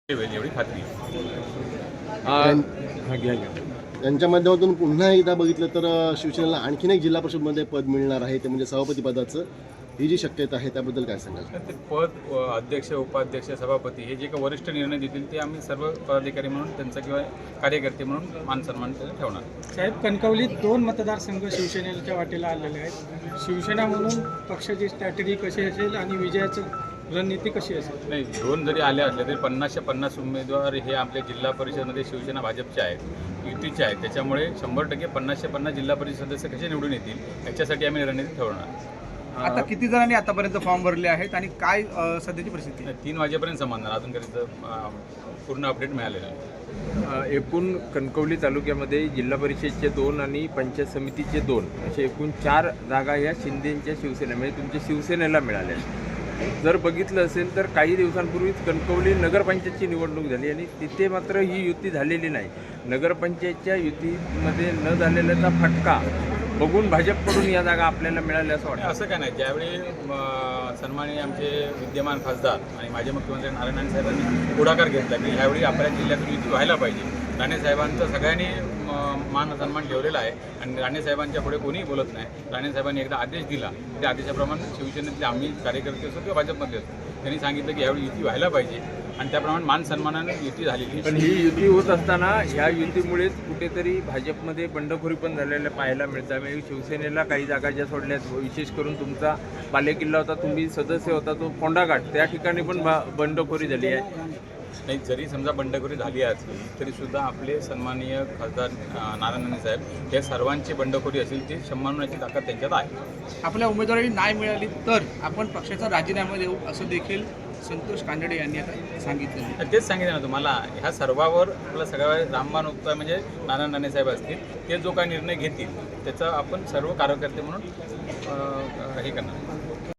एवढी खात्री त्यांच्या माध्यमातून पुन्हा एकदा बघितलं तर शिवसेनेला आणखीन एक जिल्हा परिषदमध्ये पद मिळणार आहे, ते म्हणजे सभापती पदाचं. ही जी शक्यता आहे त्याबद्दल काय सांगाल? ते पद अध्यक्ष, उपाध्यक्ष, सभापती हे जे काही वरिष्ठ निर्णय देतील ते आम्ही सर्व पदाधिकारी म्हणून त्यांचा किंवा कार्यकर्ते म्हणून मानसन्मान ठेवणार. साहेब, कणकवलीत 2 मतदारसंघ शिवसेनेच्या वाटेला आलेले आहेत. शिवसेना म्हणून पक्षाची स्ट्रॅटेजी कशी असेल आणि विजयाचं रणनीती कशी असेल? नाही, 2 जरी आले असले तरी 50च्या 50 उमेदवार हे आपल्या जिल्हा परिषदेमध्ये शिवसेना भाजपचे आहेत, युतीचे आहेत. त्याच्यामुळे 100% 50च्या 50 जिल्हा परिषद सदस्य कसे निवडून येतील याच्यासाठी आम्ही रणनीती ठेवणार. आता किती जणांनी आतापर्यंत फॉर्म भरले आहेत आणि काय सध्याची परिस्थिती? 3 वाजेपर्यंत समाधान, अजून कधीचं पूर्ण अपडेट मिळालेलं आहे. एकूण कणकवली तालुक्यामध्ये जिल्हा परिषदचे 2 आणि पंचायत समितीचे 2 असे एकूण 4 जागा या शिंदेंच्या शिवसेनेमध्ये तुमच्या शिवसेनेला मिळाल्या. जर बघितलं असेल तर काही दिवसांपूर्वीच कणकवली नगरपंचायतची निवडणूक झाली आणि तिथे मात्र ही युती झालेली नाही. नगरपंचायतच्या युतीमध्ये न झालेल्याचा फटका बघून भाजपकडून या जागा आपल्याला मिळाल्या असं वाटतं. असं काय नाही, ज्यावेळी सन्माननीय आमचे विद्यमान खासदार आणि माजी मुख्यमंत्री नारायण साहेबांनी पुढाकार घेतला की ह्यावेळी आपल्या जिल्ह्यातून युती व्हायला पाहिजे. राणेसाहेबांचा सगळ्यांनी मान सन्मान ठेवलेला आहे आणि राणेसाहेबांच्या पुढे कोणीही बोलत नाही. राणेसाहेबांनी एकदा आदेश दिला, त्या आदेशाप्रमाणे शिवसेनेतले आम्ही कार्यकर्ते असो किंवा भाजपमध्ये असतो त्यांनी सांगितलं की ह्यावेळी युती व्हायला पाहिजे आणि त्याप्रमाणे मान सन्मानाने युती झालेली. पण ही युती होत असताना ह्या युतीमुळेच कुठेतरी भाजपमध्ये बंडखोरी पण झालेल्या पाहायला मिळतं. म्हणजे शिवसेनेला काही जागा ज्या सोडल्यात, विशेष करून तुमचा बालेकिल्ला होता, तुम्ही सदस्य होता तो फोंडाघाट, त्या ठिकाणी पण बंडखोरी झाली आहे. नाही, जरी समजा बंडखोरी झाली असली तरीसुद्धा आपले सन्माननीय खासदार नारायण साहेब या सर्वांची बंडखोरी असेल ती शमवण्याची ताकद त्यांच्यात आहे. आपल्या उमेदवारी नाही मिळाली तर आपण पक्षाचा राजीनामा देऊ असं देखील संतोष कानडे यांनी आता सांगितलं. तेच सांगितलं ना तुम्हाला, ह्या सर्वावर आपला सगळ्या रामबाण उपाय म्हणजे नारायण राणे साहेब असतील, ते जो काही निर्णय घेतील त्याचा आपण सर्व कार्यकर्ते म्हणून हे करणार.